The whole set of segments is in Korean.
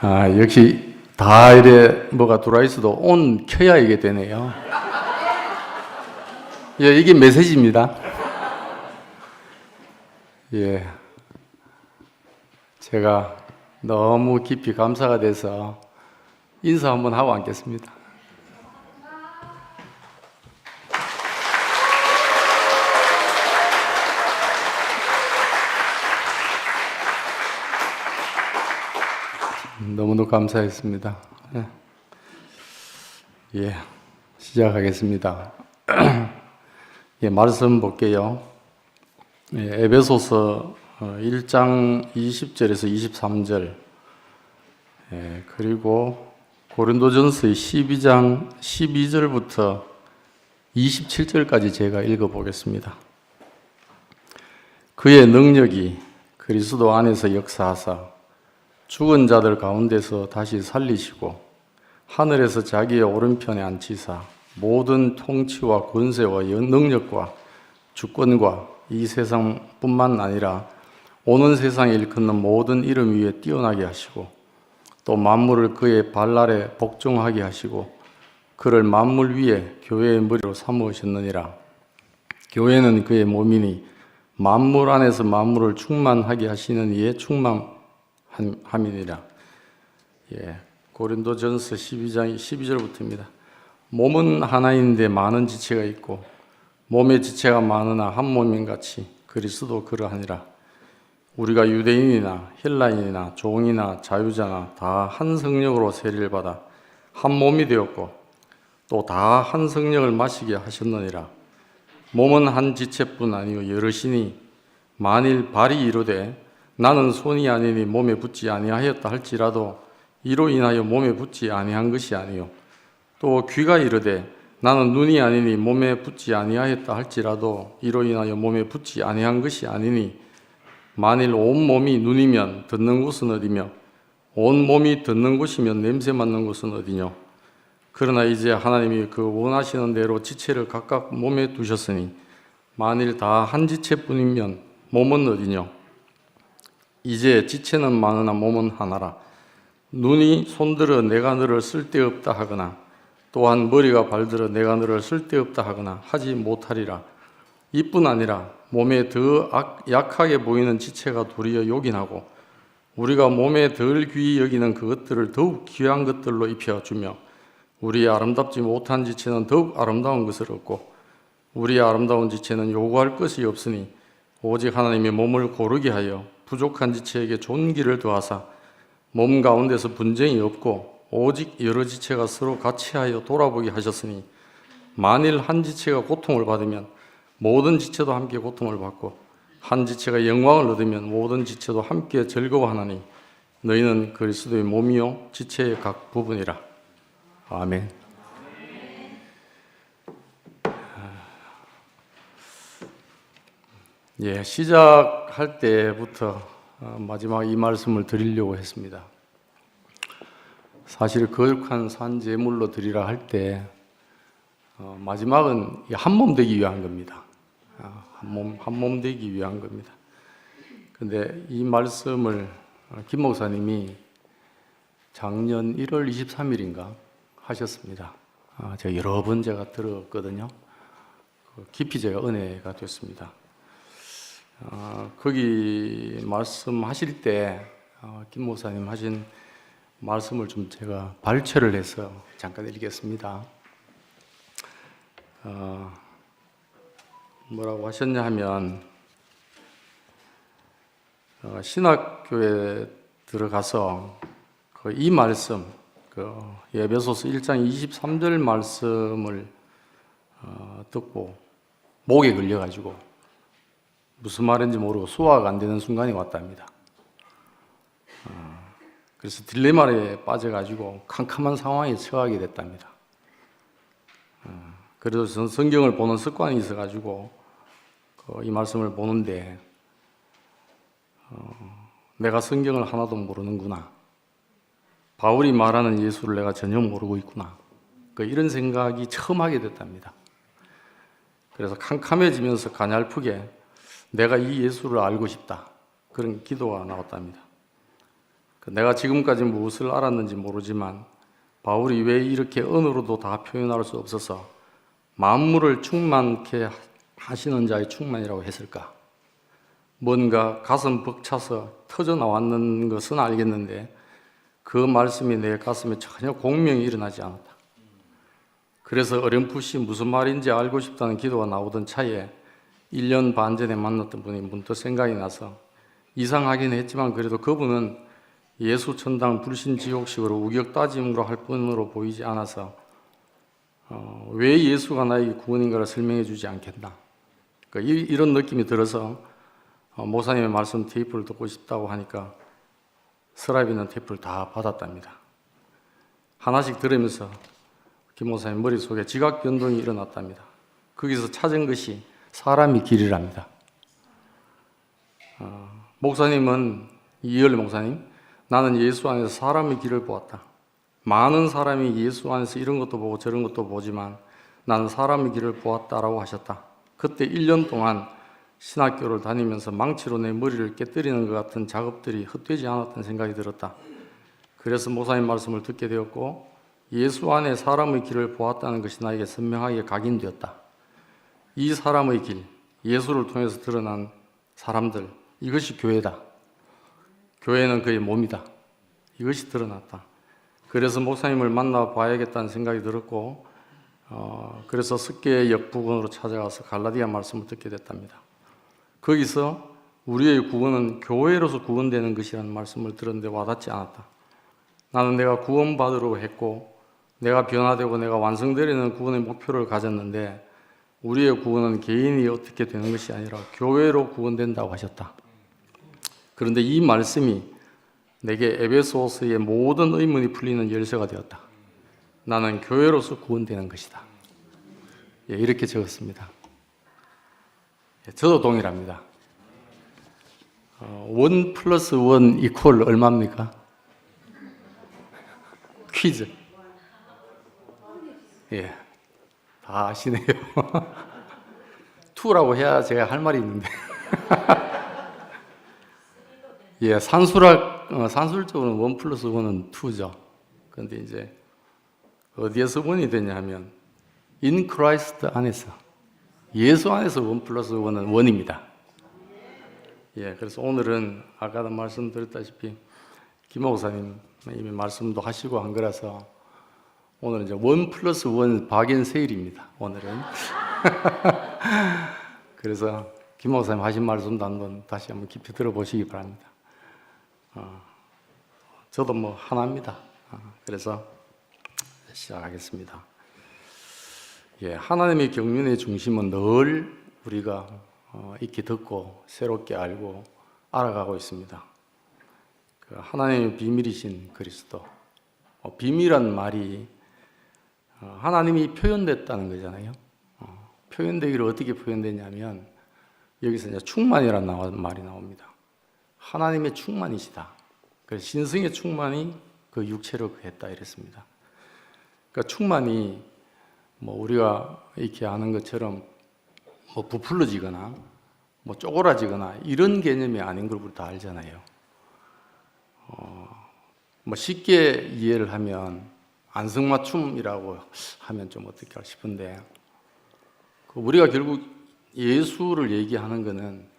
역시 다 이래 뭐가 들어와 있어도 온 켜야 이게 되네요. 예, 이게 메시지입니다. 예, 제가 너무 깊이 감사가 돼서 인사 한번 하고 앉겠습니다. 너무도 감사했습니다. 예, 시작하겠습니다. 예, 말씀 볼게요. 예, 에베소서 1장 20절에서 23절, 예, 그리고 고린도전서 12장 12절부터 27절까지 제가 읽어보겠습니다. 그의 능력이 그리스도 안에서 역사하사 죽은 자들 가운데서 다시 살리시고 하늘에서 자기의 오른편에 앉히사 모든 통치와 권세와 능력과 주권과 이 세상뿐만 아니라 오는 세상에 일컫는 모든 이름 위에 뛰어나게 하시고 또 만물을 그의 발 아래 복종하게 하시고 그를 만물 위에 교회의 머리로 삼으셨느니라. 교회는 그의 몸이니 만물 안에서 만물을 충만하게 하시는 이의 충만함이니라. 예, 고린도전서 12장 12절부터입니다. 몸은 하나인데 많은 지체가 있고 몸의 지체가 많으나 한 몸인 같이 그리스도 그러하니라. 우리가 유대인이나 헬라인이나 종이나 자유자나 다 한 성령으로 세례를 받아 한 몸이 되었고 또 다 한 성령을 마시게 하셨느니라. 몸은 한 지체뿐 아니요 여럿이니 만일 발이 이르되 나는 손이 아니니 몸에 붙지 아니하였다 할지라도 이로 인하여 몸에 붙지 아니한 것이 아니요 또 귀가 이르되 나는 눈이 아니니 몸에 붙지 아니하였다 할지라도 이로 인하여 몸에 붙지 아니한 것이 아니니 만일 온 몸이 눈이면 듣는 곳은 어디며 온 몸이 듣는 곳이면 냄새 맡는 곳은 어디뇨. 그러나 이제 하나님이 그 원하시는 대로 지체를 각각 몸에 두셨으니 만일 다 한 지체뿐이면 몸은 어디뇨. 이제 지체는 많으나 몸은 하나라. 눈이 손들어 내가 너를 쓸데없다 하거나 또한 머리가 발들어 내가 너를 쓸데없다 하거나 하지 못하리라. 이뿐 아니라 몸에 더 약하게 보이는 지체가 도리어 요긴하고 우리가 몸에 덜 귀히 여기는 그것들을 더욱 귀한 것들로 입혀주며 우리의 아름답지 못한 지체는 더욱 아름다운 것을 얻고 우리의 아름다운 지체는 요구할 것이 없으니 오직 하나님이 몸을 고르게 하여 부족한 지체에게 존귀를 더하사 몸 가운데서 분쟁이 없고 오직 여러 지체가 서로 같이 하여 돌아보게 하셨으니 만일 한 지체가 고통을 받으면 모든 지체도 함께 고통을 받고 한 지체가 영광을 얻으면 모든 지체도 함께 즐거워하나니 너희는 그리스도의 몸이요 지체의 각 부분이라. 아멘. 예, 시작할 때부터 마지막 이 말씀을 드리려고 했습니다. 사실 거룩한 산제물로 드리라 할 때 마지막은 한 몸 되기 위한 겁니다. 한 몸 되기 위한 겁니다. 근데 이 말씀을 김 목사님이 작년 1월 23일인가 하셨습니다. 제가 여러 번 들었거든요. 깊이 제가 은혜가 됐습니다. 거기 말씀하실 때 김 목사님 하신 말씀을 좀 제가 발췌를 해서 잠깐 읽겠습니다. 뭐라고 하셨냐 하면 신학교에 들어가서 이 말씀, 에베소서 1장 23절 말씀을 듣고 목에 걸려가지고 무슨 말인지 모르고 소화가 안 되는 순간이 왔답니다. 그래서 딜레마에 빠져가지고 캄캄한 상황에 처하게 됐답니다. 그래서 저는 성경을 보는 습관이 있어가지고 이 말씀을 보는데 내가 성경을 하나도 모르는구나. 바울이 말하는 예수를 내가 전혀 모르고 있구나. 이런 생각이 처음 하게 됐답니다. 그래서 캄캄해지면서 가냘프게 내가 이 예수를 알고 싶다. 그런 기도가 나왔답니다. 내가 지금까지 무엇을 알았는지 모르지만 바울이 왜 이렇게 언어로도 다 표현할 수 없어서 만물을 충만케 하시는 자의 충만이라고 했을까? 뭔가 가슴 벅차서 터져 나왔는 것은 알겠는데 그 말씀이 내 가슴에 전혀 공명이 일어나지 않았다. 그래서 어렴풋이 무슨 말인지 알고 싶다는 기도가 나오던 차에 1년 반 전에 만났던 분이 문득 생각이 나서 이상하긴 했지만 그래도 그분은 예수 천당 불신 지옥식으로 우격 따짐으로 할 뿐으로 보이지 않아서 왜 예수가 나에게 구원인가를 설명해 주지 않겠나. 그러니까 이런 느낌이 들어서 목사님의 말씀 테이프를 듣고 싶다고 하니까 서랍에 있는 테이프를 다 받았답니다. 하나씩 들으면서 김 목사님 머릿속에 지각 변동이 일어났답니다. 거기서 찾은 것이 사람이 길이랍니다. 목사님은 이열 목사님, 나는 예수 안에서 사람의 길을 보았다. 많은 사람이 예수 안에서 이런 것도 보고 저런 것도 보지만 나는 사람의 길을 보았다라고 하셨다. 그때 1년 동안 신학교를 다니면서 망치로 내 머리를 깨뜨리는 것 같은 작업들이 헛되지 않았던 생각이 들었다. 그래서 목사님 말씀을 듣게 되었고 예수 안에 사람의 길을 보았다는 것이 나에게 선명하게 각인되었다. 이 사람의 길, 예수를 통해서 드러난 사람들, 이것이 교회다. 교회는 그의 몸이다. 이것이 드러났다. 그래서 목사님을 만나봐야겠다는 생각이 들었고 그래서 습계의 역부근으로 찾아가서 갈라디아 말씀을 듣게 됐답니다. 거기서 우리의 구원은 교회로서 구원되는 것이라는 말씀을 들었는데 와닿지 않았다. 나는 내가 구원받으려고 했고 내가 변화되고 내가 완성되려는 구원의 목표를 가졌는데 우리의 구원은 개인이 어떻게 되는 것이 아니라 교회로 구원된다고 하셨다. 그런데 이 말씀이 내게 에베소서의 모든 의문이 풀리는 열쇠가 되었다. 나는 교회로서 구원되는 것이다. 이렇게 적었습니다. 저도 동일합니다. 1 플러스 1 이퀄 얼마입니까? 퀴즈. 예, 다 아시네요. 2라고 해야 제가 할 말이 있는데. 예, 산술적으로는 1 플러스 1은 2죠. 그런데 이제 어디에서 1이 되냐 하면 in Christ 안에서, 예수 안에서 1 플러스 1은 1입니다. 예, 그래서 오늘은 아까도 말씀드렸다시피 김 목사님 이미 말씀도 하시고 한 거라서 오늘은 이제 1 플러스 1 박앤세일입니다. 오늘은. 그래서 김 목사님 하신 말씀도 다시 한번 깊이 들어보시기 바랍니다. 저도 뭐 하나입니다. 그래서 시작하겠습니다. 예, 하나님의 경륜의 중심은 늘 우리가 익히 듣고 새롭게 알고 알아가고 있습니다. 그 하나님의 비밀이신 그리스도. 비밀이란 말이 하나님이 표현됐다는 거잖아요. 표현되기를 어떻게 표현되냐면 여기서 이제 충만이라는 말이 나옵니다. 하나님의 충만이시다. 그래서 신성의 충만이 그 육체로 했다 이랬습니다. 그러니까 충만이 뭐 우리가 이렇게 아는 것처럼 뭐 부풀러지거나 뭐 쪼그라지거나 이런 개념이 아닌 걸 우리 다 알잖아요. 뭐 쉽게 이해를 하면 안성맞춤이라고 하면 좀 어떨까 싶은데 우리가 결국 예수를 얘기하는 것은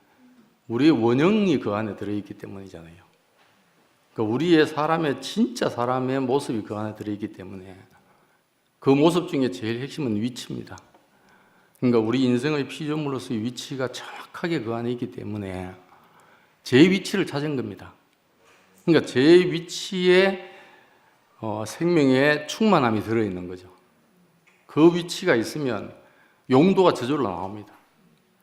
우리의 원형이 그 안에 들어있기 때문이잖아요. 그러니까 우리의 진짜 사람의 모습이 그 안에 들어있기 때문에 그 모습 중에 제일 핵심은 위치입니다. 그러니까 우리 인생의 피조물로서의 위치가 정확하게 그 안에 있기 때문에 제 위치를 찾은 겁니다. 그러니까 제 위치에 생명의 충만함이 들어있는 거죠. 그 위치가 있으면 용도가 저절로 나옵니다.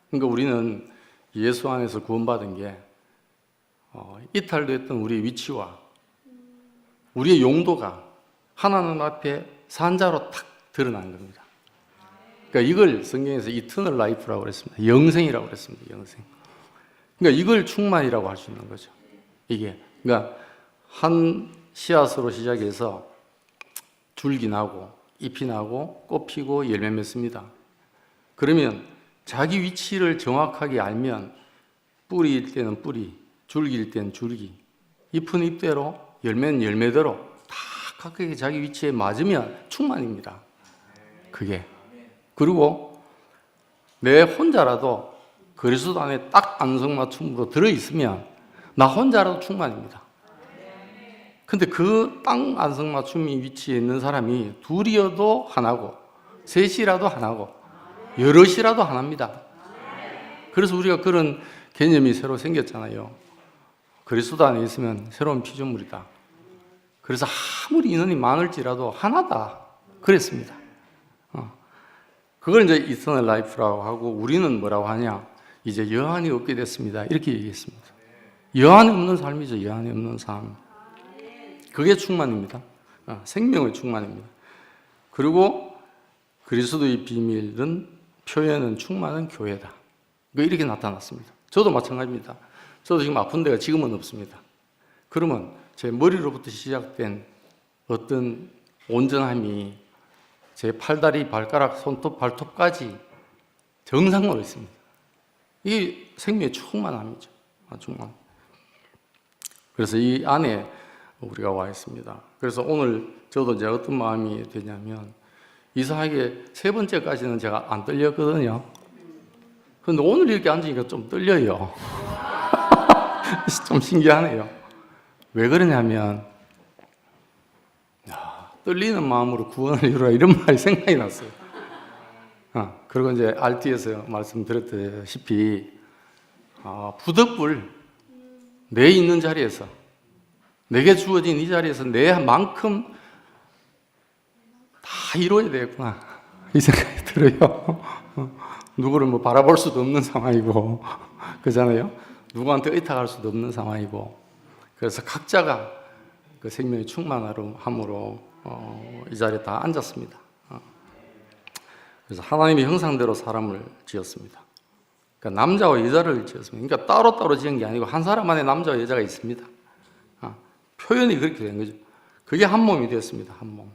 그러니까 우리는 예수 안에서 구원받은 게 이탈됐던 우리의 위치와 우리의 용도가 하나님 앞에 산자로 탁 드러난 겁니다. 그러니까 이걸 성경에서 이터널 라이프라고 그랬습니다. 영생이라고 그랬습니다. 영생. 그러니까 이걸 충만이라고 할 수 있는 거죠. 이게 그러니까 한 씨앗으로 시작해서 줄기 나고 잎이 나고 꽃 피고 열매 맺습니다. 그러면 자기 위치를 정확하게 알면 뿌리일 때는 뿌리, 줄기일 때는 줄기, 잎은 잎대로 열매는 열매대로 다 각각의 자기 위치에 맞으면 충만입니다. 그게. 그리고 내 혼자라도 그리스도 안에 딱 안성맞춤으로 들어있으면 나 혼자라도 충만입니다. 근데 그 딱 안성맞춤이 위치에 있는 사람이 둘이어도 하나고 셋이라도 하나고 여럿이라도 하나입니다. 그래서 우리가 그런 개념이 새로 생겼잖아요. 그리스도 안에 있으면 새로운 피조물이다. 그래서 아무리 인원이 많을지라도 하나다. 그랬습니다. 그걸 이제 이터널 라이프라고 하고 우리는 뭐라고 하냐? 이제 여한이 없게 됐습니다. 이렇게 얘기했습니다. 여한이 없는 삶이죠. 여한이 없는 삶. 그게 충만입니다. 생명의 충만입니다. 그리고 그리스도의 비밀은 표현은 충만한 교회다. 이렇게 나타났습니다. 저도 마찬가지입니다. 저도 지금 아픈 데가 지금은 없습니다. 그러면 제 머리로부터 시작된 어떤 온전함이 제 팔다리, 발가락, 손톱, 발톱까지 정상으로 있습니다. 이게 생명의 충만함이죠. 충만. 그래서 이 안에 우리가 와 있습니다. 그래서 오늘 저도 이제 어떤 마음이 되냐면 이상하게 세 번째까지는 제가 안 떨렸거든요. 근데 오늘 이렇게 앉으니까 좀 떨려요. 좀 신기하네요. 왜 그러냐면 떨리는 마음으로 구원을 이루라 이런 말이 생각이 났어요. 그리고 이제 RT에서 말씀드렸다시피 부득불 내 있는 자리에서 내게 주어진 이 자리에서 내만큼 다 이루어야 되겠구나 이 생각이 들어요. 누구를 뭐 바라볼 수도 없는 상황이고 그렇잖아요. 누구한테 의탁할 수도 없는 상황이고 그래서 각자가 그 생명의 충만함으로 이 자리에 다 앉았습니다. 그래서 하나님의 형상대로 사람을 지었습니다. 그러니까 남자와 여자를 지었습니다. 그러니까 따로따로 지은 게 아니고 한 사람 안에 남자와 여자가 있습니다. 표현이 그렇게 된 거죠. 그게 한 몸이 되었습니다. 한 몸.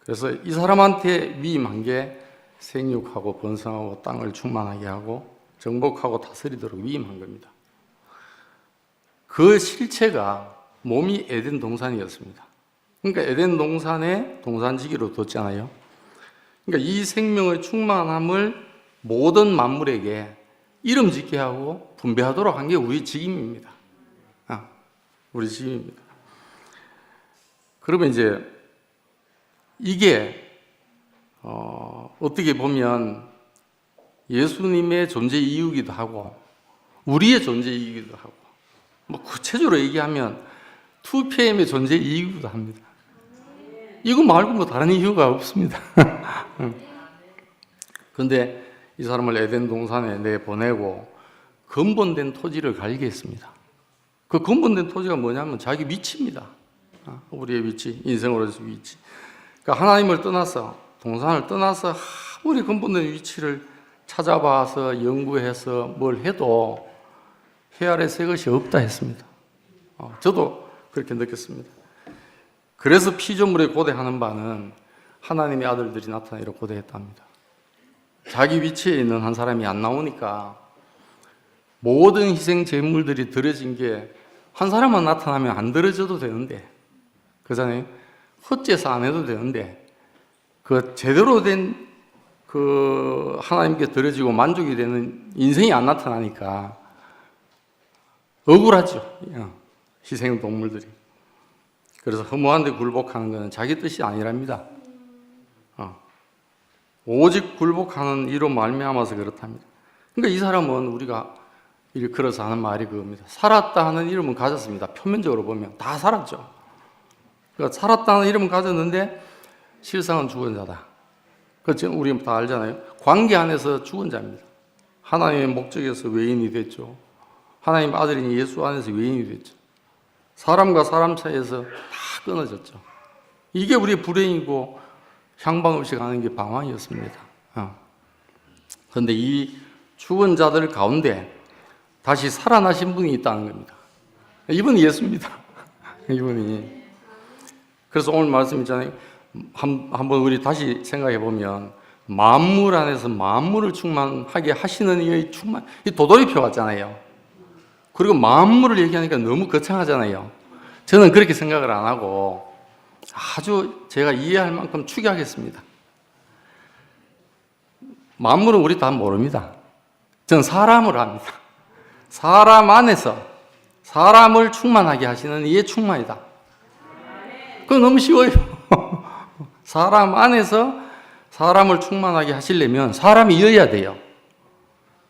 그래서 이 사람한테 위임한 게 생육하고 번성하고 땅을 충만하게 하고 정복하고 다스리도록 위임한 겁니다. 그 실체가 몸이 에덴 동산이었습니다. 그러니까 에덴 동산에 동산지기로 뒀잖아요. 그러니까 이 생명의 충만함을 모든 만물에게 이름 짓게 하고 분배하도록 한 게 우리 직임입니다. 우리 직임입니다. 그러면 이제 이게 어떻게 보면 예수님의 존재 이유기도 하고 우리의 존재 이유기도 하고 뭐 구체적으로 얘기하면 2PM의 존재 이유기도 합니다. 이거 말고 뭐 다른 이유가 없습니다. 그런데 이 사람을 에덴 동산에 내보내고 근본된 토지를 갈게 했습니다. 그 근본된 토지가 뭐냐면 자기 위치입니다. 우리의 위치, 인생으로서의 위치. 그러니까 하나님을 떠나서 동산을 떠나서 아무리 근본된 위치를 찾아봐서 연구해서 뭘 해도 해 아래 새 것이 없다 했습니다. 저도 그렇게 느꼈습니다. 그래서 피조물에 고대하는 바는 하나님의 아들들이 나타나기로 고대했답니다. 자기 위치에 있는 한 사람이 안 나오니까 모든 희생 제물들이 드려진 게 한 사람만 나타나면 안 드려져도 되는데 그잖아요. 헛제사 안 해도 되는데 그 제대로 된 그 하나님께 드려지고 만족이 되는 인생이 안 나타나니까 억울하죠. 희생 동물들이. 그래서 허무한데 굴복하는 것은 자기 뜻이 아니랍니다. 오직 굴복하는 이로 말미암아서 그렇답니다. 그러니까 이 사람은 우리가 일컬어서 하는 말이 그겁니다. 살았다 하는 이름은 가졌습니다. 표면적으로 보면 다 살았죠. 그러니까 살았다 하는 이름은 가졌는데 실상은 죽은 자다. 그렇죠? 우리 다 알잖아요. 관계 안에서 죽은 자입니다. 하나님의 목적에서 외인이 됐죠. 하나님 아들인 예수 안에서 외인이 됐죠. 사람과 사람 사이에서 다 끊어졌죠. 이게 우리의 불행이고 향방 없이 가는 게 방황이었습니다. 그런데 이 죽은 자들 가운데 다시 살아나신 분이 있다는 겁니다. 이분이 예수입니다. 이분이. 그래서 오늘 말씀 있잖아요. 한번 우리 다시 생각해 보면 만물 안에서 만물을 충만하게 하시는 이 충만, 이 도돌이표 같잖아요. 그리고 만물을 얘기하니까 너무 거창하잖아요. 저는 그렇게 생각을 안 하고 아주 제가 이해할 만큼 추격하겠습니다. 만물은 우리 다 모릅니다. 저는 사람을 합니다. 사람 안에서 사람을 충만하게 하시는 이의 충만이다. 그건 너무 쉬워요. 사람 안에서 사람을 충만하게 하시려면 사람이어야 돼요.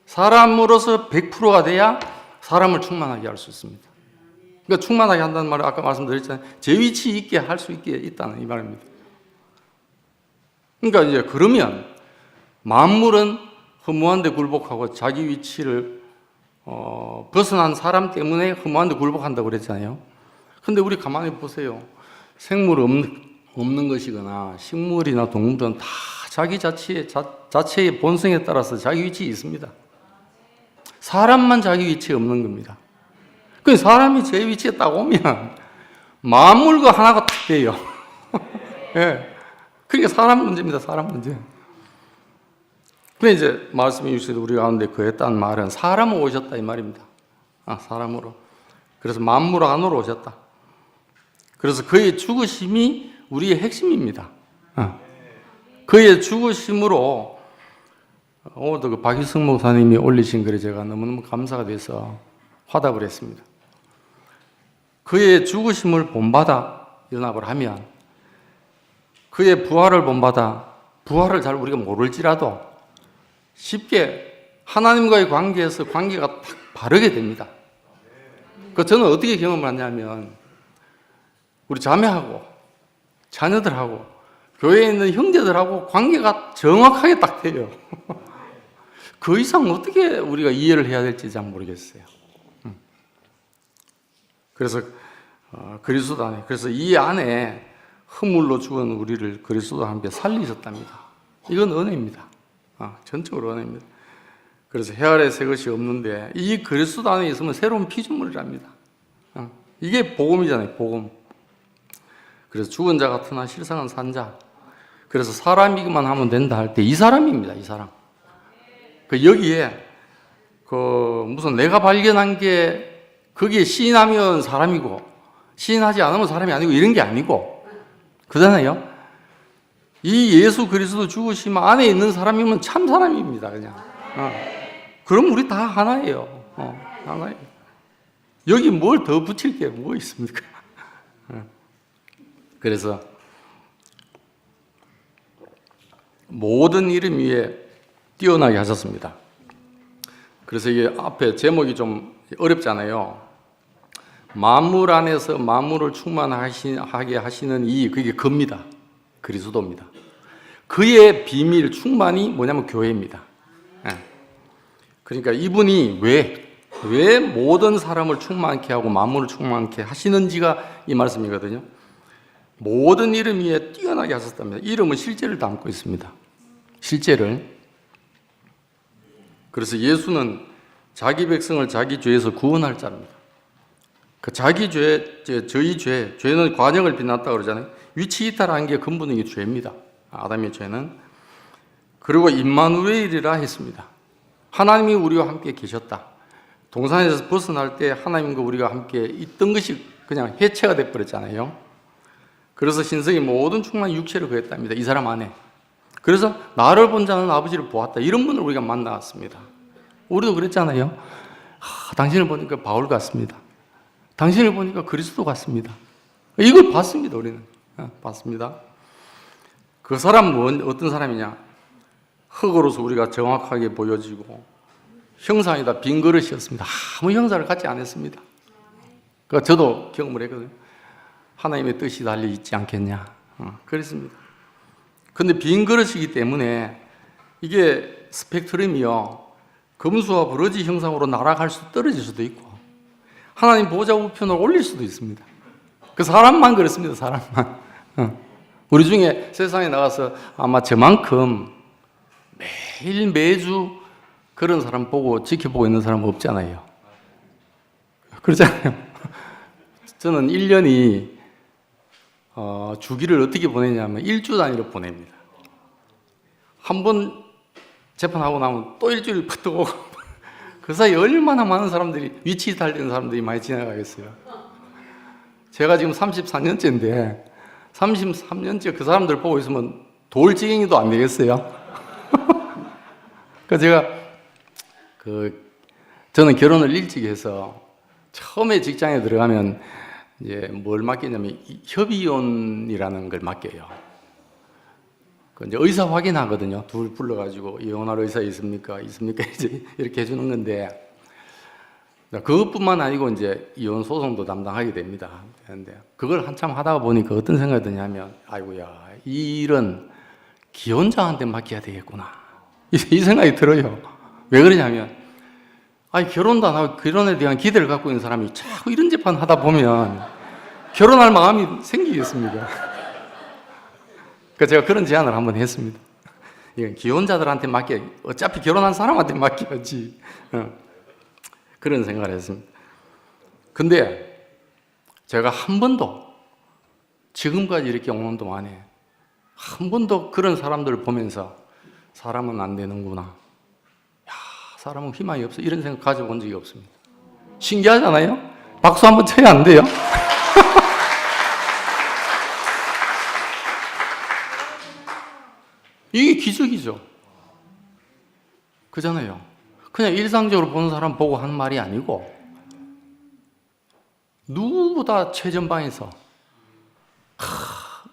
사람으로서 100%가 돼야 사람을 충만하게 할 수 있습니다. 그러니까 충만하게 한다는 말은 아까 말씀드렸잖아요. 제 위치 있게 할 수 있게 있다는 이 말입니다. 그러니까 이제 그러면 만물은 허무한 데 굴복하고 자기 위치를 벗어난 사람 때문에 허무한 데 굴복한다고 그랬잖아요. 근데 우리 가만히 보세요. 생물 없는 것이거나 식물이나 동물은 다 자기 자체의 본성에 따라서 자기 위치에 있습니다. 사람만 자기 위치에 없는 겁니다. 그 사람이 제 위치에 딱 오면 만물과 하나가 딱 돼요. 예. 그러니까 사람 문제입니다. 사람 문제. 근데 이제 말씀해 주셔도 우리 가운데 거했다는 말은 사람으로 오셨다 이 말입니다. 사람으로. 그래서 만물 안으로 오셨다. 그래서 그의 죽으심이 우리의 핵심입니다. 그의 죽으심으로 오늘도 그 박희승 목사님이 올리신 글에 제가 너무너무 감사가 돼서 화답을 했습니다. 그의 죽으심을 본받아 연합을 하면 그의 부활을 본받아 부활을 잘 우리가 모를지라도 쉽게 하나님과의 관계에서 관계가 딱 바르게 됩니다. 그 저는 어떻게 경험을 하냐면 우리 자매하고 자녀들하고 교회에 있는 형제들하고 관계가 정확하게 딱 돼요. 그 이상 어떻게 우리가 이해를 해야 될지 잘 모르겠어요. 그래서 그리스도 안에, 그래서 이 안에 허물로 죽은 우리를 그리스도와 함께 살리셨답니다. 이건 은혜입니다. 전적으로 은혜입니다. 그래서 해 아래 새 것이 없는데 이 그리스도 안에 있으면 새로운 피조물이랍니다. 이게 복음이잖아요. 복음. 그래서 죽은 자 같으나 실상은 산 자. 그래서 사람이기만 하면 된다 할 때 이 사람입니다. 이 사람. 그 여기에 그 무슨 내가 발견한 게 거기에 시인하면 사람이고 시인하지 않으면 사람이 아니고 이런 게 아니고 그잖아요. 이 예수 그리스도 죽으심 안에 있는 사람이면 참 사람입니다. 그냥. 그럼 우리 다 하나예요. 하나예요. 여기 뭘 더 붙일 게 뭐 있습니까? 그래서 모든 이름 위에 뛰어나게 하셨습니다. 그래서 이게 앞에 제목이 좀 어렵잖아요. 만물 안에서 만물을 충만하게 하시는 그게 그입니다. 그리스도입니다. 그의 비밀 충만이 뭐냐면 교회입니다. 그러니까 이분이 왜 모든 사람을 충만케 하고 만물을 충만케 하시는지가 이 말씀이거든요. 모든 이름 위에 뛰어나게 하셨답니다. 이름은 실제를 담고 있습니다. 실제를. 그래서 예수는 자기 백성을 자기 죄에서 구원할 자입니다. 그 자기 죄, 저희 죄는 관역을 빛났다고 그러잖아요. 위치 이탈한 게 근본은 이 죄입니다. 아담의 죄는. 그리고 임마누엘이라 했습니다. 하나님이 우리와 함께 계셨다. 동산에서 벗어날 때 하나님과 우리가 함께 있던 것이 그냥 해체가 돼버렸잖아요. 그래서 신성이 모든 충만한 육체를 구했답니다. 이 사람 안에. 그래서 나를 본 자는 아버지를 보았다. 이런 분을 우리가 만나왔습니다. 우리도 그랬잖아요. 당신을 보니까 바울 같습니다. 당신을 보니까 그리스도 같습니다. 이걸 봤습니다. 우리는. 봤습니다. 그 사람은 어떤 사람이냐? 흙으로서 우리가 정확하게 보여지고 형상이 다 빈 그릇이었습니다. 아무 형상을 갖지 않았습니다. 그러니까 저도 경험을 했거든요. 하나님의 뜻이 달려 있지 않겠냐. 그랬습니다. 근데 빈 그릇이기 때문에 이게 스펙트럼이요. 금수와 버러지 형상으로 날아갈 수 떨어질 수도 있고 하나님 보좌 우편으로 올릴 수도 있습니다. 그 사람만 그렇습니다. 사람만. 우리 중에 세상에 나가서 아마 저만큼 매일 매주 그런 사람 보고 지켜보고 있는 사람 없잖아요. 그렇잖아요. 저는 1년이 주기를 어떻게 보내냐면 일주 단위로 보냅니다. 한 번 재판하고 나면 또 일주일 붙고 그 사이 얼마나 많은 사람들이 위치 달리는 사람들이 많이 지나가겠어요. 제가 지금 34년째인데 33년째 그 사람들 보고 있으면 돌지경이도 안 되겠어요? 그래서 저는 결혼을 일찍 해서 처음에 직장에 들어가면 이제 뭘 맡기냐면 협의원이라는 걸 맡겨요. 이제 의사 확인하거든요. 둘 불러가지고 이혼할 의사 있습니까? 있습니까? 이제 이렇게 해주는 건데 그것뿐만 아니고 이제 이혼 소송도 담당하게 됩니다. 그런데 그걸 한참 하다가 보니까 어떤 생각이 드냐면, 아이고야, 이 일은 기혼자한테 맡겨야 되겠구나. 이 생각이 들어요. 왜 그러냐면, 결혼도 안 하고 결혼에 대한 기대를 갖고 있는 사람이 자꾸 이런 재판 하다 보면 결혼할 마음이 생기겠습니까? 그래서 제가 그런 제안을 한번 했습니다. 이건 기혼자들한테 어차피 결혼한 사람한테 맡겨야지. 그런 생각을 했습니다. 근데 제가 한 번도 지금까지 이렇게 오는 동안에 한 번도 그런 사람들을 보면서 사람은 안 되는구나, 야, 사람은 희망이 없어, 이런 생각 가져본 적이 없습니다. 신기하잖아요? 박수 한번 쳐야 안 돼요? 이게 기적이죠. 그잖아요. 그냥 일상적으로 보는 사람 보고 하는 말이 아니고 누구보다 최전방에서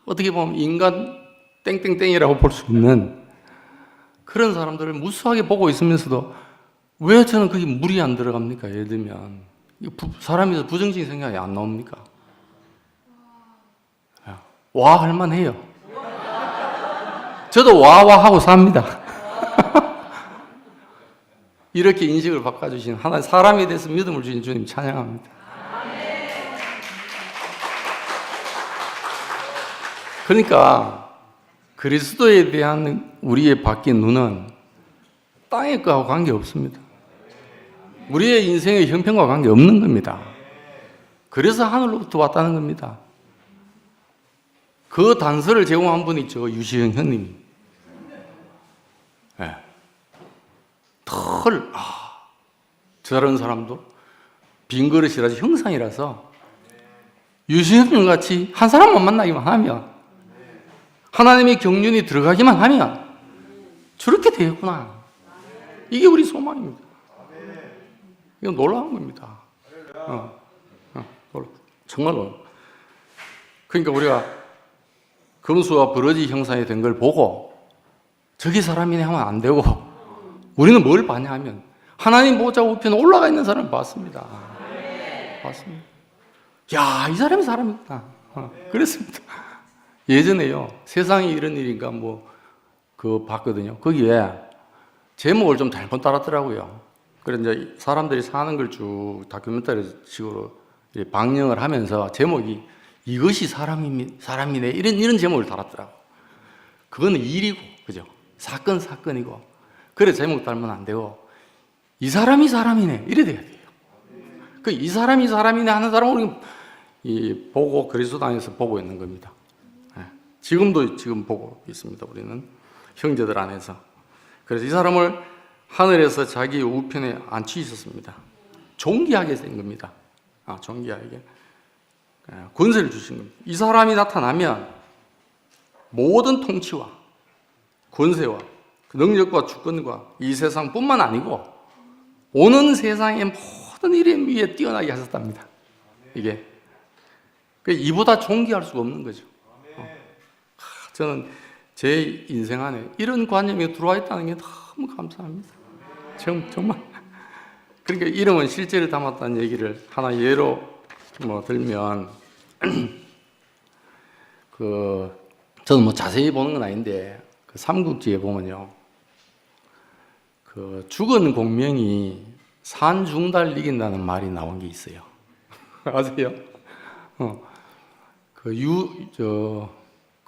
어떻게 보면 인간 땡땡땡이라고 볼 수 있는 그런 사람들을 무수하게 보고 있으면서도 왜 저는 그게 물이 안 들어갑니까? 예를 들면 사람에서 부정적인 생각이 안 나옵니까? 와 할만해요. 저도 와와 하고 삽니다. 이렇게 인식을 바꿔주신 하나님, 사람에 대해서 믿음을 주신 주님 찬양합니다. 그러니까 그리스도에 대한 우리의 바뀐 눈은 땅의 것하고 관계없습니다. 우리의 인생의 형편과 관계없는 겁니다. 그래서 하늘로부터 왔다는 겁니다. 그 단서를 제공한 분이 있죠. 유시영 형님이. 네. 저런 사람도 빈 그릇이라서 형상이라서 유시형 같이 한 사람만 만나기만 하면, 하나님의 경륜이 들어가기만 하면 저렇게 되겠구나. 이게 우리 소망입니다. 이건 놀라운 겁니다. 정말로. 그러니까 우리가 금수와 버러지 형상이 된 걸 보고 저기 사람이네 하면 안 되고, 우리는 뭘 봤냐 하면 하나님 보좌 우편에 올라가 있는 사람을 봤습니다. 봤습니다. 야, 이 사람이 사람이구나. 그랬습니다. 예전에요, 세상에 이런 일인가 봤거든요. 거기에 제목을 좀 잘못 달았더라고요. 그래서 이제 사람들이 사는 걸 쭉 다큐멘터리 식으로 방영을 하면서 제목이 이것이 사람이네, 이런 제목을 달았더라고. 그거는 일이고, 그죠? 사건이고. 그래 제목 달면 안 되고, 이 사람이 사람이네, 이래 돼야 돼요. 이 사람이 사람이네 하는 사람은 우리 보고 그리스도당에서 보고 있는 겁니다. 지금 보고 있습니다. 우리는 형제들 안에서. 그래서 이 사람을 하늘에서 자기 우편에 앉히셨습니다. 존귀하게 된 겁니다. 존귀하게 권세를 주신 겁니다. 이 사람이 나타나면 모든 통치와 권세와 능력과 주권과 이 세상뿐만 아니고 오는 세상의 모든 일 위에 뛰어나게 하셨답니다. 이게 이보다 존귀할 수가 없는 거죠. 저는 제 인생 안에 이런 관념이 들어와 있다는 게 너무 감사합니다. 정말. 그러니까 이름은 실제를 담았다는 얘기를 하나 예로 들면, 저는 자세히 보는 건 아닌데, 삼국지에 보면요, 죽은 공명이 산중달 이긴다는 말이 나온 게 있어요. 아세요?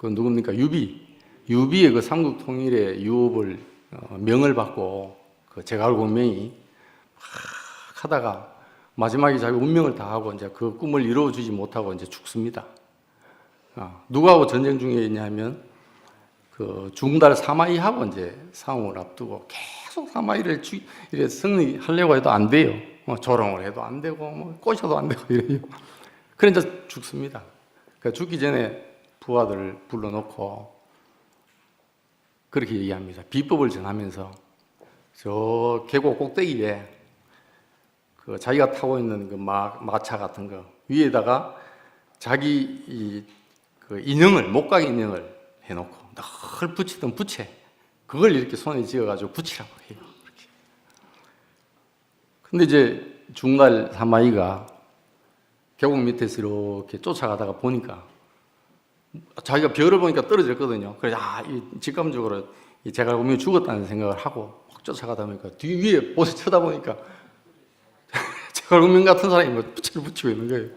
누굽니까? 유비의 그 삼국 통일의 유업을 명을 받고 제갈공명이 막 하다가 마지막에 자기 운명을 다하고 이제 그 꿈을 이루어주지 못하고 이제 죽습니다. 누구하고 전쟁 중에 있냐면 중달 사마이하고 이제 상황을 앞두고 계속 사마이를 승리하려고 해도 안 돼요. 조롱을 해도 안 되고 꼬셔도 안 되고 이래요. 그래 이제 죽습니다. 그러니까 죽기 전에 부하들을 불러놓고 그렇게 얘기합니다. 비법을 전하면서 저 계곡 꼭대기에 그 자기가 타고 있는 그 마차 같은 거 위에다가 자기 그 인형을, 목각 인형을 해놓고 늘 붙이던 부채, 그걸 이렇게 손에 쥐어가지고 붙이라고 해요. 이렇게. 근데 이제 중날 사마이가 계곡 밑에서 이렇게 쫓아가다가 보니까 자기가 별을 보니까 떨어졌거든요. 그래서 직감적으로 제가 보면 죽었다는 생각을 하고 막 쫓아가다 보니까 뒤 위에 쳐다보니까 제갈공명 같은 사람이 뭐 부채를 붙이고 있는 거예요.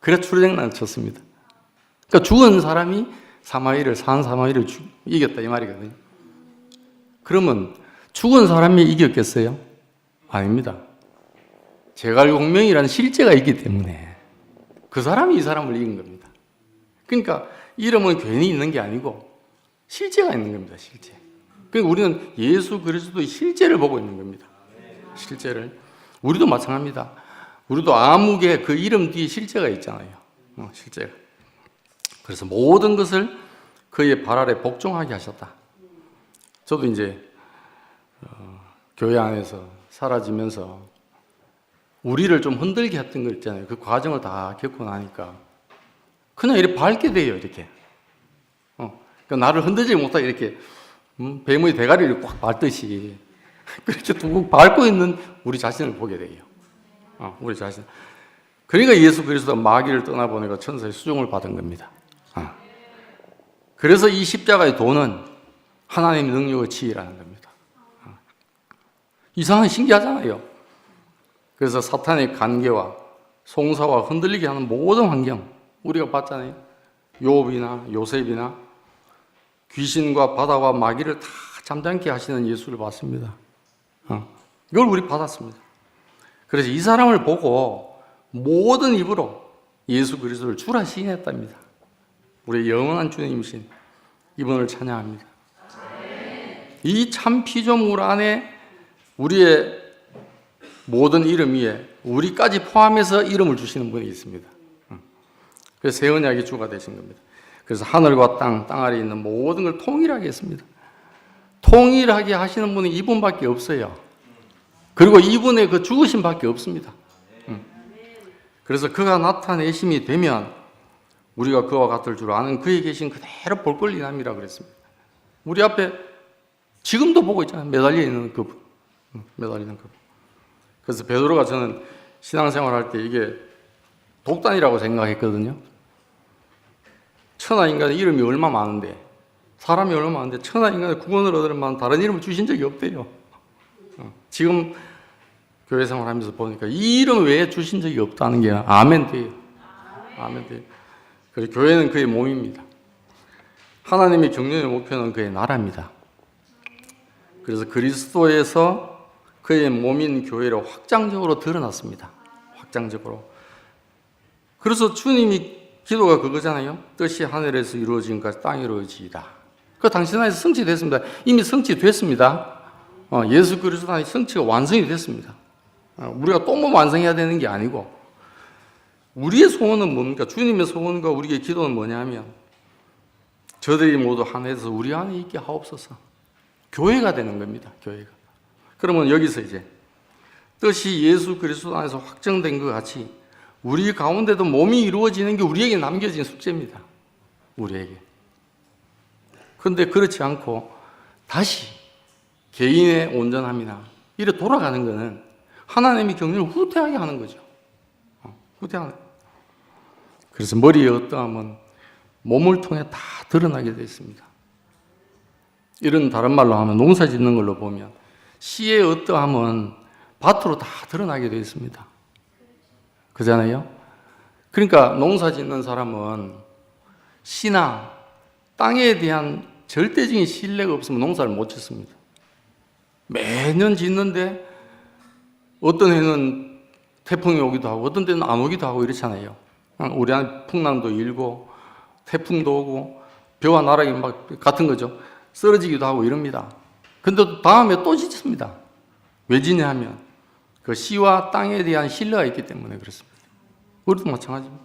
그래서 출생난 쳤습니다. 그러니까 죽은 사람이 산 사마이를 이겼다 이 말이거든요. 그러면 죽은 사람이 이겼겠어요? 아닙니다. 제갈공명이라는 실제가 있기 때문에 그 사람이 이 사람을 이긴 겁니다. 그러니까 이름은 괜히 있는 게 아니고 실제가 있는 겁니다. 실제. 그러니까 우리는 예수 그리스도의 실제를 보고 있는 겁니다. 실제를. 우리도 마찬가지입니다. 우리도 암흑의 그 이름 뒤에 실제가 있잖아요. 실제가. 그래서 모든 것을 그의 발 아래 복종하게 하셨다. 저도 이제 교회 안에서 사라지면서 우리를 좀 흔들게 했던 거 있잖아요. 그 과정을 다 겪고 나니까 그냥 이렇게 밟게 돼요. 이렇게. 그러니까 나를 흔들지 못하게 이렇게 뱀의 대가리를 꽉 밟듯이 그렇게 두고 밟고 있는 우리 자신을 보게 돼요. 우리 자신. 그러니까 예수 그리스도가 마귀를 떠나보내고 천사의 수종을 받은 겁니다. 그래서 이 십자가의 도는 하나님의 능력의 지혜라는 겁니다. 이상하게 신기하잖아요. 그래서 사탄의 관계와 송사와 흔들리게 하는 모든 환경 우리가 봤잖아요. 욥이나 요셉이나 귀신과 바다와 마귀를 다 잠잠케 하시는 예수를 봤습니다. 이걸 우리 받았습니다. 그래서 이 사람을 보고 모든 입으로 예수 그리스도를 주라 시인했답니다. 우리의 영원한 주님이신 이분을 찬양합니다. 이 참 피조물 안에 우리의 모든 이름 위에 우리까지 포함해서 이름을 주시는 분이 있습니다. 그래서 새 언약의 주가 되신 겁니다. 그래서 하늘과 땅 아래에 있는 모든 걸 통일하게 했습니다. 통일하게 하시는 분이 이분밖에 없어요. 그리고 이분의 그 죽으심밖에 없습니다. 그래서 그가 나타내심이 되면 우리가 그와 같을 줄 아는 그에 계신 그대로 볼 권리남이라 그랬습니다. 우리 앞에 지금도 보고 있잖아요. 매달려 있는 그분. 매달리는 그분. 그래서 베드로가 저는 신앙생활 할 때 이게 독단이라고 생각했거든요. 천하 인간의 이름이 얼마 많은데, 사람이 얼마 많은데 천하 인간의 구원을 얻을 만한 다른 이름을 주신 적이 없대요. 지금 교회 생활하면서 보니까 이 이름 외에 주신 적이 없다는 게 아멘 돼요. 아멘 돼요. 그래서 교회는 그의 몸입니다. 하나님의 경륜의 목표는 그의 나라입니다. 그래서 그리스도에서 그의 몸인 교회로 확장적으로 드러났습니다. 확장적으로. 그래서 주님이 기도가 그거잖아요. 뜻이 하늘에서 이루어진 것 땅에 이루어지이다. 그 당신 안에서 성취됐습니다. 이미 성취됐습니다. 예수 그리스도 안에 성취가 완성이 됐습니다. 우리가 또 뭐 완성해야 되는 게 아니고 우리의 소원은 뭡니까? 주님의 소원과 우리의 기도는 뭐냐면 저들이 모두 하늘에서 우리 안에 있게 하옵소서. 교회가 되는 겁니다. 교회가. 그러면 여기서 이제 뜻이 예수 그리스도 안에서 확정된 것 같이 우리 가운데도 몸이 이루어지는 게 우리에게 남겨진 숙제입니다. 우리에게. 그런데 그렇지 않고 다시 개인의 온전함이나 이래 돌아가는 것은 하나님의 경륜을 후퇴하게 하는 거죠. 후퇴하는 거예요. 그래서 머리의 어떠함은 몸을 통해 다 드러나게 되어 있습니다. 이런 다른 말로 하면 농사 짓는 걸로 보면 씨의 어떠함은 밭으로 다 드러나게 되어 있습니다. 그잖아요? 그러니까 농사 짓는 사람은 씨나 땅에 대한 절대적인 신뢰가 없으면 농사를 못 짓습니다. 매년 짓는데 어떤 해는 태풍이 오기도 하고 어떤 때는 안 오기도 하고 이렇잖아요. 우리 안에 풍랑도 일고 태풍도 오고 벼와 나락이 막 같은 거죠. 쓰러지기도 하고 이럽니다. 근데 다음에 또 짓습니다. 왜 짓냐 하면 그 씨와 땅에 대한 신뢰가 있기 때문에 그렇습니다. 우리도 마찬가지입니다.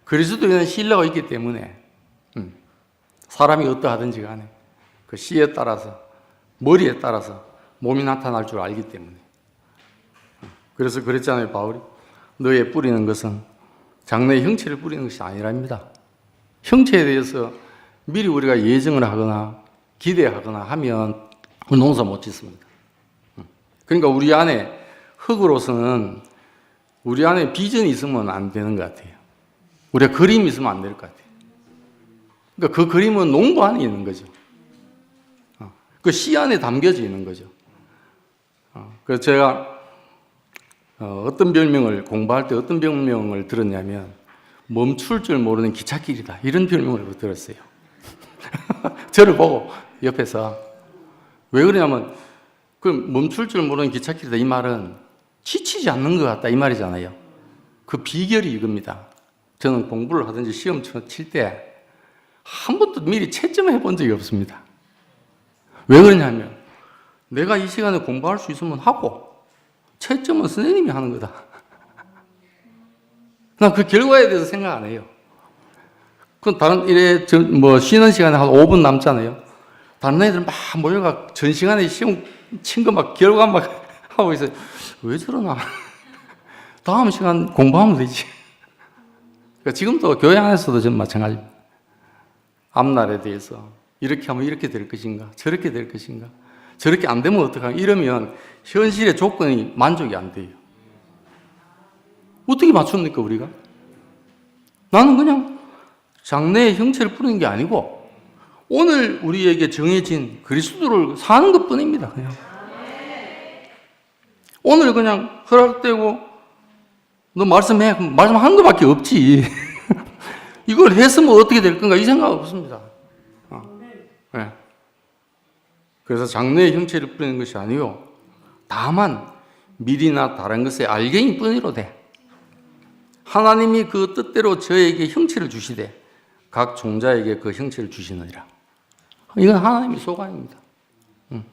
그리스도에는 신뢰가 있기 때문에 사람이 어떠하든지 간에 그 씨에 따라서 머리에 따라서 몸이 나타날 줄 알기 때문에. 그래서 그랬잖아요, 바울이. 너의 뿌리는 것은 장래의 형체를 뿌리는 것이 아니랍니다. 형체에 대해서 미리 우리가 예정을 하거나 기대하거나 하면 농사 못 짓습니다. 그러니까 우리 안에 흙으로서는 우리 안에 비전이 있으면 안 되는 것 같아요. 우리가 그림이 있으면 안 될 것 같아요. 그러니까 그 그림은 농부 안에 있는 거죠. 그 씨 안에 담겨져 있는 거죠. 그래서 제가 어떤 별명을 공부할 때 어떤 별명을 들었냐면 멈출 줄 모르는 기찻길이다 이런 별명을 들었어요. 저를 보고 옆에서 왜 그러냐면 그 멈출 줄 모르는 기찻길이다 이 말은 지치지 않는 것 같다 이 말이잖아요. 그 비결이 이겁니다. 저는 공부를 하든지 시험 칠 때 한 번도 미리 채점해 본 적이 없습니다. 왜 그러냐면 내가 이 시간에 공부할 수 있으면 하고 채점은 선생님이 하는 거다. 난 그 결과에 대해서 생각 안 해요. 그럼 다른 일에 쉬는 시간에 한 5분 남잖아요. 다른 애들 막 모여가 전 시간에 시험 친 거 막 결과 막 하고 있어요. 왜 저러나? 다음 시간 공부하면 되지. 그러니까 지금도 교회 안에서도 전 마찬가지입니다. 앞날에 대해서 이렇게 하면 이렇게 될 것인가? 저렇게 될 것인가? 저렇게 안 되면 어떡하나? 이러면 현실의 조건이 만족이 안 돼요. 어떻게 맞춥니까, 우리가? 나는 그냥 장래의 형체를 뿌리는 게 아니고 오늘 우리에게 정해진 그리스도를 사는 것 뿐입니다. 그냥. 오늘 그냥 허락되고 너 말씀해. 말씀하는 것밖에 없지. 이걸 했으면 어떻게 될 건가 이 생각 없습니다. 네. 그래서 장래의 형체를 뿌리는 것이 아니요 다만 밀이나 다른 것에 알갱이 뿐이로되 하나님이 그 뜻대로 저에게 형체를 주시되 각 종자에게 그 형체를 주시느니라. 이건 하나님의 소관입니다.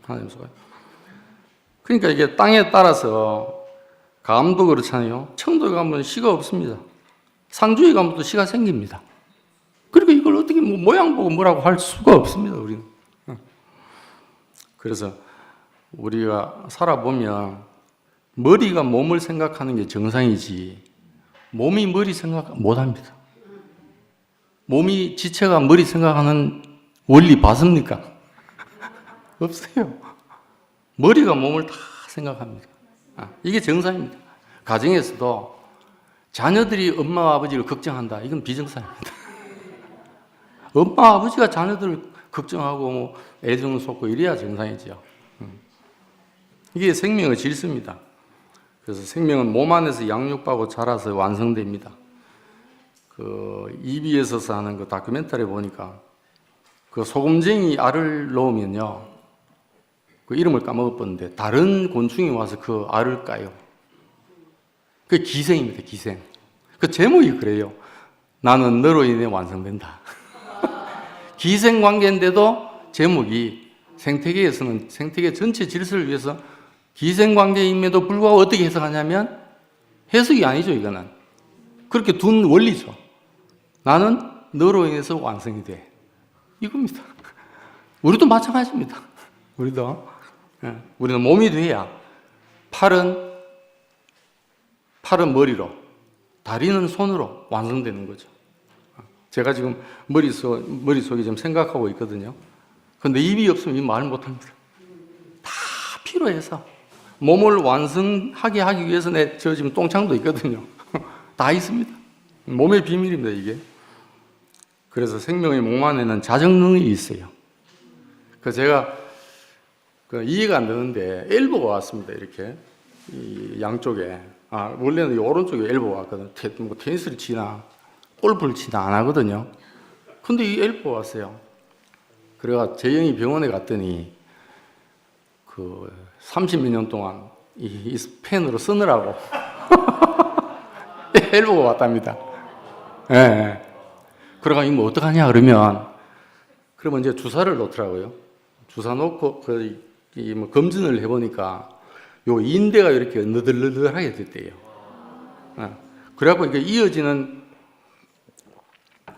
하나님의 소관. 그러니까 이게 땅에 따라서 감도 그렇잖아요. 청도에 가면 씨가 없습니다. 상주에 가면 또 씨가 생깁니다. 그러니까 이걸 어떻게 모양 보고 뭐라고 할 수가 없습니다, 우리는. 그래서 우리가 살아보면 머리가 몸을 생각하는 게 정상이지 몸이 머리 생각 못 합니다. 몸이 지체가 머리 생각하는 원리 봤습니까? 없어요. 머리가 몸을 다 생각합니다. 이게 정상입니다. 가정에서도 자녀들이 엄마 아버지를 걱정한다. 이건 비정상입니다. 엄마 아버지가 자녀들을 걱정하고 애정 쏟고 이래야 정상이죠. 이게 생명의 질서입니다. 그래서 생명은 몸 안에서 양육받고 자라서 완성됩니다. 그 EBS에서 하는 그 다큐멘터리 보니까 그 소금쟁이 알을 놓으면요, 그 이름을 까먹었는데 다른 곤충이 와서 그 알을 까요. 그 기생입니다, 기생. 그 제목이 그래요. 나는 너로 인해 완성된다. 기생 관계인데도 제목이 생태계에서는 생태계 전체 질서를 위해서 기생 관계임에도 불구하고 어떻게 해석하냐면 해석이 아니죠, 이거는. 그렇게 둔 원리죠. 나는 너로 인해서 완성이 돼. 이겁니다. 우리도 마찬가지입니다. 우리는 몸이 돼야 팔은 머리로, 다리는 손으로 완성되는 거죠. 제가 지금 머릿속에 지금 생각하고 있거든요. 근데 입이 없으면 이 말 못합니다. 다 필요해서 몸을 완성하게 하기 위해서 저 지금 똥창도 있거든요. 다 있습니다. 몸의 비밀입니다, 이게. 그래서 생명의 몸 안에는 자정능이 있어요. 제가 이해가 안 되는데 엘보가 왔습니다, 이렇게. 이 양쪽에. 원래는 이 오른쪽에 엘보가 왔거든요. 테니스를 치나 골프를 치나 안 하거든요. 근데 이 엘보가 왔어요. 그래가 재영이 병원에 갔더니 30몇 년 동안 이 펜으로 쓰느라고 엘보가 왔답니다. 예. 그래가 이거 어떡하냐 그러면 이제 주사를 놓더라고요. 주사 놓고 검진을 해보니까 요 인대가 이렇게 너덜너덜하게 됐대요. 예. 그래갖고 이게 이어지는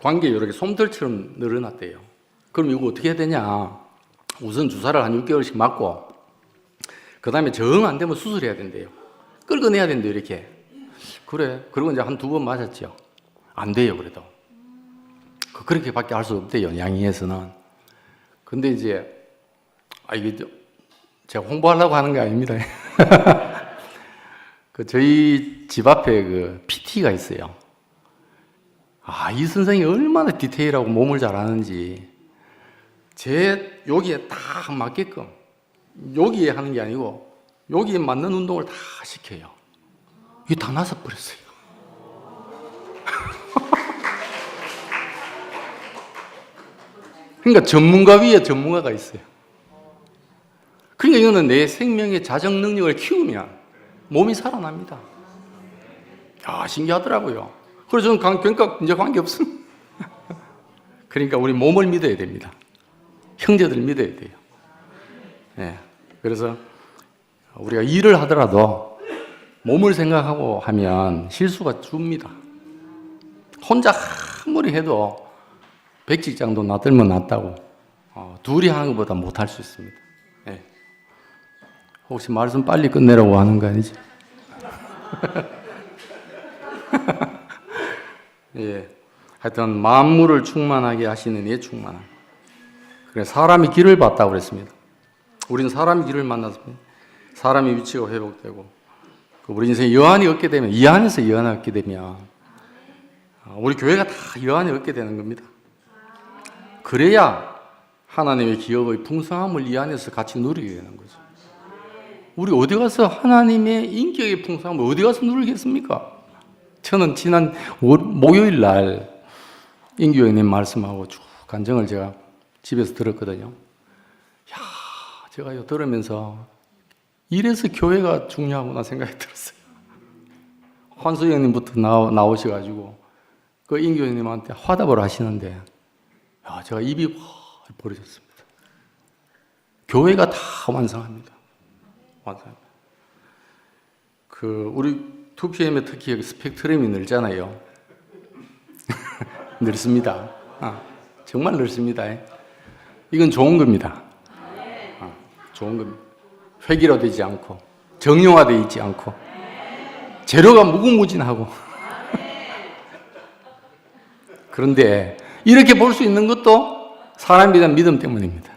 관계에 이렇게 솜털처럼 늘어났대요. 그럼 이거 어떻게 해야 되냐? 우선 주사를 한 6개월씩 맞고 그 다음에 정 안 되면 수술해야 된대요. 끌어내야 된대요, 이렇게. 그래. 그리고 이제 한 2번 맞았죠. 안 돼요, 그래도. 그렇게밖에 할 수 없대요, 양의에서는. 근데 이제, 이게 제가 홍보하려고 하는 게 아닙니다. 저희 집 앞에 PT가 있어요. 이 선생이 얼마나 디테일하고 몸을 잘 아는지, 제 여기에 딱 맞게끔, 여기에 하는 게 아니고, 여기에 맞는 운동을 다 시켜요. 이게 다 나서 버렸어요. 그러니까 전문가 위에 전문가가 있어요. 그러니까 이거는 내 생명의 자정 능력을 키우면 몸이 살아납니다. 신기하더라고요. 그래서 저는 그러니까 이제 관계없습니다. 그러니까 우리 몸을 믿어야 됩니다. 형제들 믿어야 돼요. 네. 그래서 우리가 일을 하더라도 몸을 생각하고 하면 실수가 줍니다. 혼자 아무리 해도 100직장도 나들면 낫다고 둘이 하는 것보다 못할 수 있습니다. 네. 혹시 말씀 빨리 끝내라고 하는 거 아니지? 예. 하여튼 만물을 충만하게 하시는 이의 충만함. 그래 사람이 길을 봤다고 그랬습니다. 우리는 사람이 길을 만났습니다. 사람의 위치가 회복되고 우리 인생에 여한이 얻게 되면 이 안에서 여한이 얻게 되면 우리 교회가 다 여한이 얻게 되는 겁니다. 그래야 하나님의 기업의 풍성함을 이 안에서 같이 누리게 되는 거죠. 우리 어디 가서 하나님의 인격의 풍성함을 어디 가서 누리겠습니까? 저는 지난 목요일 날 인규형님 말씀하고 쭉 간증을 제가 집에서 들었거든요. 제가 이거 들으면서 이래서 교회가 중요하구나 생각이 들었어요. 환수 형님부터 나오셔가지고 그 인규 형님한테 화답을 하시는데 제가 입이 버려졌습니다. 교회가 다 완성합니다. 완성합니다. 우리 2PM에 특히 여기 스펙트럼이 늘잖아요. 늘습니다. 정말 늘습니다. 이건 좋은 겁니다. 좋은 겁니다. 획일화되지 않고 정형화되어 있지 않고 재료가 무궁무진하고 그런데 이렇게 볼 수 있는 것도 사람에 대한 믿음 때문입니다.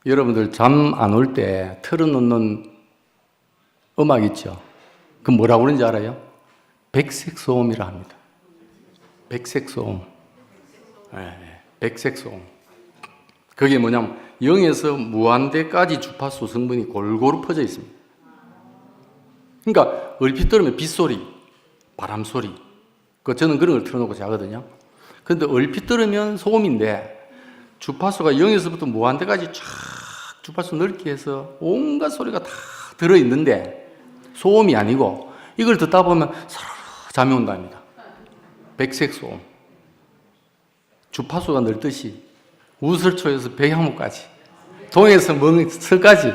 여러분들 잠 안 올 때 틀어놓는 음악 있죠? 그 뭐라고 그러는지 알아요? 백색소음이라 합니다. 백색소음. 네, 백색소음. 그게 뭐냐면 0에서 무한대까지 주파수 성분이 골고루 퍼져 있습니다. 그러니까 얼핏 들으면 빗소리, 바람소리, 저는 그런 걸 틀어놓고 자거든요. 그런데 얼핏 들으면 소음인데 주파수가 0에서부터 무한대까지 쫙 주파수 넓게 해서 온갖 소리가 다 들어있는데 소음이 아니고 이걸 듣다 보면 사르르 잠이 온답니다. 백색소음. 주파수가 넓듯이 우설초에서 백향목까지 동에서 서까지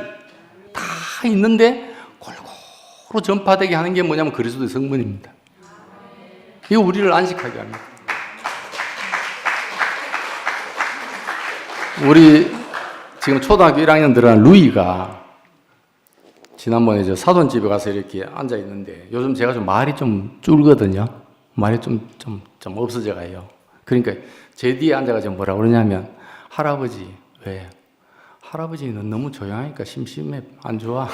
다 있는데 골고루 전파되게 하는 게 뭐냐면 그리스도의 성분입니다. 이거 우리를 안식하게 합니다. 우리 지금 초등학교 1학년 들어간 루이가 지난번에 사돈집에 가서 이렇게 앉아 있는데 요즘 제가 말이 좀 줄거든요. 말이 좀 없어져 가요. 그러니까 제 뒤에 앉아가지고 뭐라 그러냐면 할아버지, 왜? 할아버지는 너무 조용하니까 심심해, 안 좋아.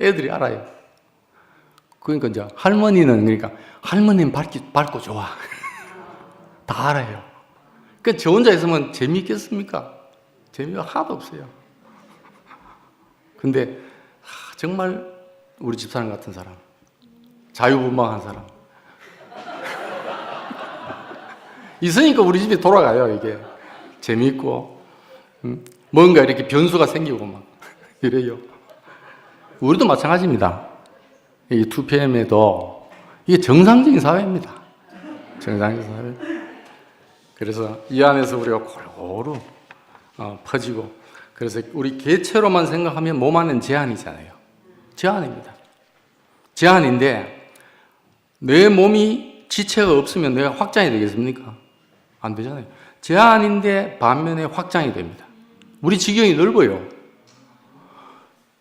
애들이 알아요. 그러니까 이제 할머니는 밝고 좋아. 다 알아요. 그러니까 저 혼자 있으면 재미있겠습니까? 재미가 하나도 없어요. 근데 정말 우리 집사람 같은 사람, 자유분방한 사람 있으니까 우리 집이 돌아가요. 이게 재미있고 뭔가 이렇게 변수가 생기고 막 이래요. 우리도 마찬가지입니다. 이 2PM에도 이게 정상적인 사회입니다. 정상적인 사회. 그래서 이 안에서 우리가 골고루 퍼지고, 그래서 우리 개체로만 생각하면 몸 안은 제한이잖아요. 제한입니다. 제한인데 내 몸이 지체가 없으면 내가 확장이 되겠습니까? 안 되잖아요. 제한인데 반면에 확장이 됩니다. 우리 지경이 넓어요.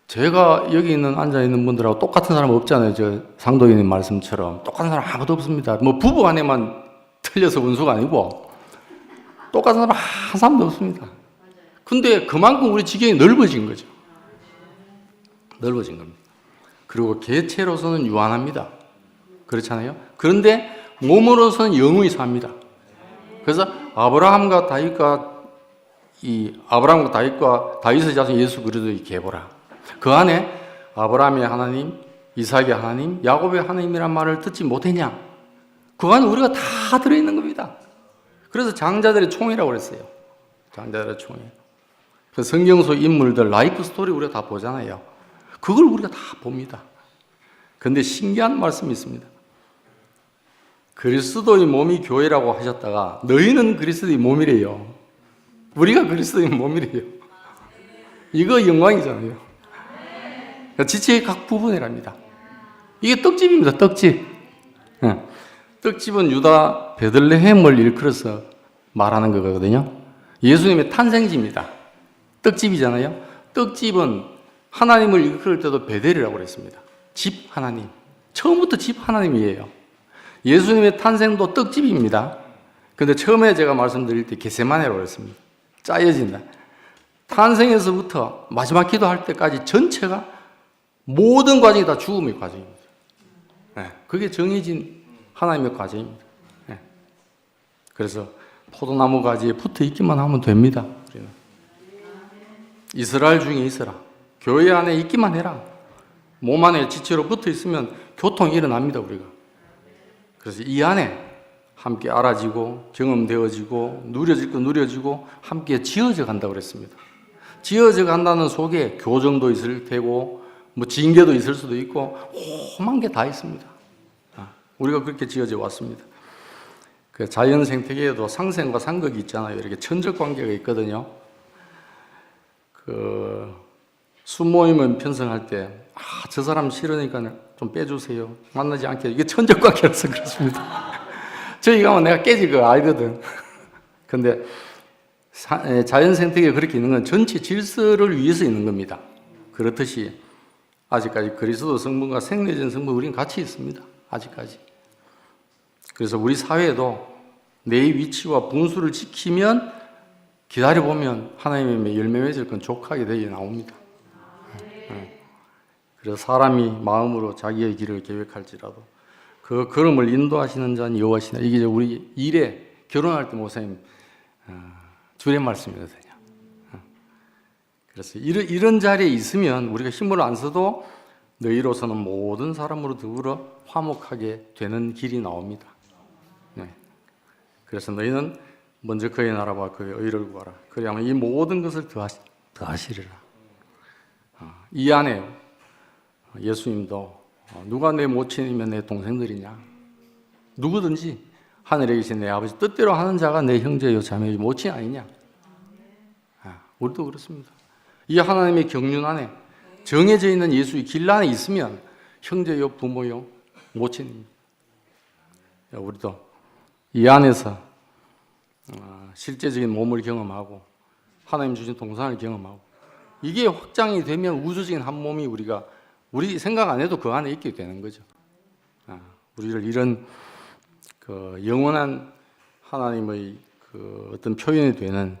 제가 여기 앉아있는 분들하고 똑같은 사람 없잖아요. 저 상도인의 말씀처럼. 똑같은 사람 아무도 없습니다. 뭐 부부 간에만 틀려서 원수가 아니고 똑같은 사람 한 사람도 없습니다. 근데 그만큼 우리 지경이 넓어진 거죠. 넓어진 겁니다. 그리고 개체로서는 유한합니다. 그렇잖아요. 그런데 몸으로서는 영원히 삽니다. 그래서 아브라함과 다윗과 다윗의 자손 예수 그리스도의 계보라. 그 안에 아브라함의 하나님, 이삭의 하나님, 야곱의 하나님이란 말을 듣지 못했냐? 그 안에 우리가 다 들어있는 겁니다. 그래서 장자들의 총이라고 그랬어요. 장자들의 총이. 그 성경 속 인물들 라이프 스토리 우리가 다 보잖아요. 그걸 우리가 다 봅니다. 그런데 신기한 말씀이 있습니다. 그리스도의 몸이 교회라고 하셨다가 너희는 그리스도의 몸이래요. 우리가 그리스도의 몸이래요. 이거 영광이잖아요. 지체의 각 부분이랍니다. 이게 떡집입니다. 떡집. 떡집은 유다 베들레헴을 일컬어서 말하는 거거든요. 예수님의 탄생지입니다. 떡집이잖아요. 떡집은 하나님을 일컬을 때도 베델이라고 그랬습니다. 집 하나님. 처음부터 집 하나님이에요. 예수님의 탄생도 떡집입니다. 근데 처음에 제가 말씀드릴 때 게세마네라고 그랬습니다. 짜여진다. 탄생에서부터 마지막 기도할 때까지 전체가 모든 과정이 다 죽음의 과정입니다. 그게 정해진 하나님의 과정입니다. 그래서 포도나무 가지에 붙어 있기만 하면 됩니다. 우리는. 이스라엘 중에 있어라. 교회 안에 있기만 해라. 몸 안에 지체로 붙어 있으면 교통이 일어납니다. 우리가. 그래서 이 안에 함께 알아지고 경험되어지고 누려지고 함께 지어져 간다고 그랬습니다. 지어져 간다는 속에 교정도 있을 테고 뭐 징계도 있을 수도 있고 험한 게 다 있습니다. 우리가 그렇게 지어져 왔습니다. 그 자연 생태계에도 상생과 상극이 있잖아요. 이렇게 천적 관계가 있거든요. 그 수모임을 편성할 때 저 사람 싫으니까 좀 빼주세요. 만나지 않게. 이게 천적 관계라서 그렇습니다. 저기 가면 내가 깨질 거 알거든. 근데 자연 생태계가 그렇게 있는 건 전체 질서를 위해서 있는 겁니다. 그렇듯이 아직까지 그리스도 성분과 생내전 성분 우리는 같이 있습니다. 아직까지. 그래서 우리 사회에도 내 위치와 분수를 지키면 기다려보면 하나님의 열매 맺을 건 족하게 되어 나옵니다. 그래서 사람이 마음으로 자기의 길을 계획할지라도 그 걸음을 인도하시는 자는 여호와시나. 이게 우리 일에 결혼할 때 목사님 주례 말씀이거든요. 그래서 이런 자리에 있으면 우리가 힘을 안 써도 너희로서는 모든 사람으로 더불어 화목하게 되는 길이 나옵니다. 그래서 너희는 먼저 그의 나라와 그의 의를 구하라. 그리하면 이 모든 것을 더하시리라. 이 안에 예수님도 누가 내 모친이면 내 동생들이냐? 누구든지 하늘에 계신 내 아버지 뜻대로 하는 자가 내 형제요 자매요 모친 아니냐? 우리도 그렇습니다. 이 하나님의 경륜 안에 정해져 있는 예수의 길 안에 있으면 형제요 부모요 모친입니다. 우리도 이 안에서 실제적인 몸을 경험하고 하나님 주신 동산을 경험하고 이게 확장이 되면 우주적인 한 몸이 우리 생각 안 해도 그 안에 있게 되는 거죠. 우리를 이런 그 영원한 하나님의 그 어떤 표현이 되는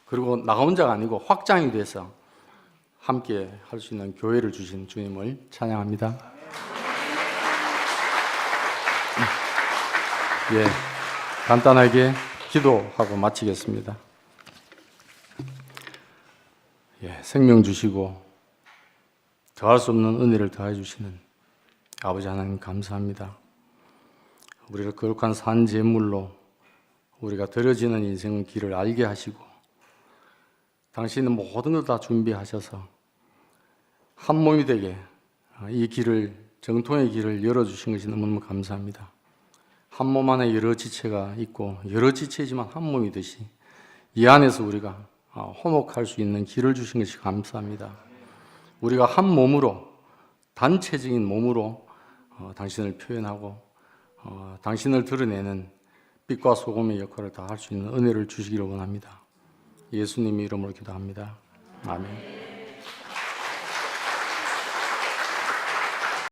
그리고 나 혼자가 아니고 확장이 돼서 함께 할 수 있는 교회를 주신 주님을 찬양합니다. 예, 간단하게 기도하고 마치겠습니다. 예, 생명 주시고 더할 수 없는 은혜를 더해 주시는 아버지 하나님 감사합니다. 우리를 거룩한 산 제물로 우리가 드려지는 인생 길을 알게 하시고 당신은 모든 걸 다 준비하셔서 한 몸이 되게 이 길을 정통의 길을 열어주신 것이 너무너무 감사합니다. 한 몸 안에 여러 지체가 있고 여러 지체지만 한 몸이듯이 이 안에서 우리가 화목할 수 있는 길을 주신 것이 감사합니다. 우리가 한 몸으로 단체적인 몸으로 당신을 표현하고 당신을 드러내는 빛과 소금의 역할을 다 할 수 있는 은혜를 주시기를 원합니다. 예수님 이름으로 기도합니다. 아멘.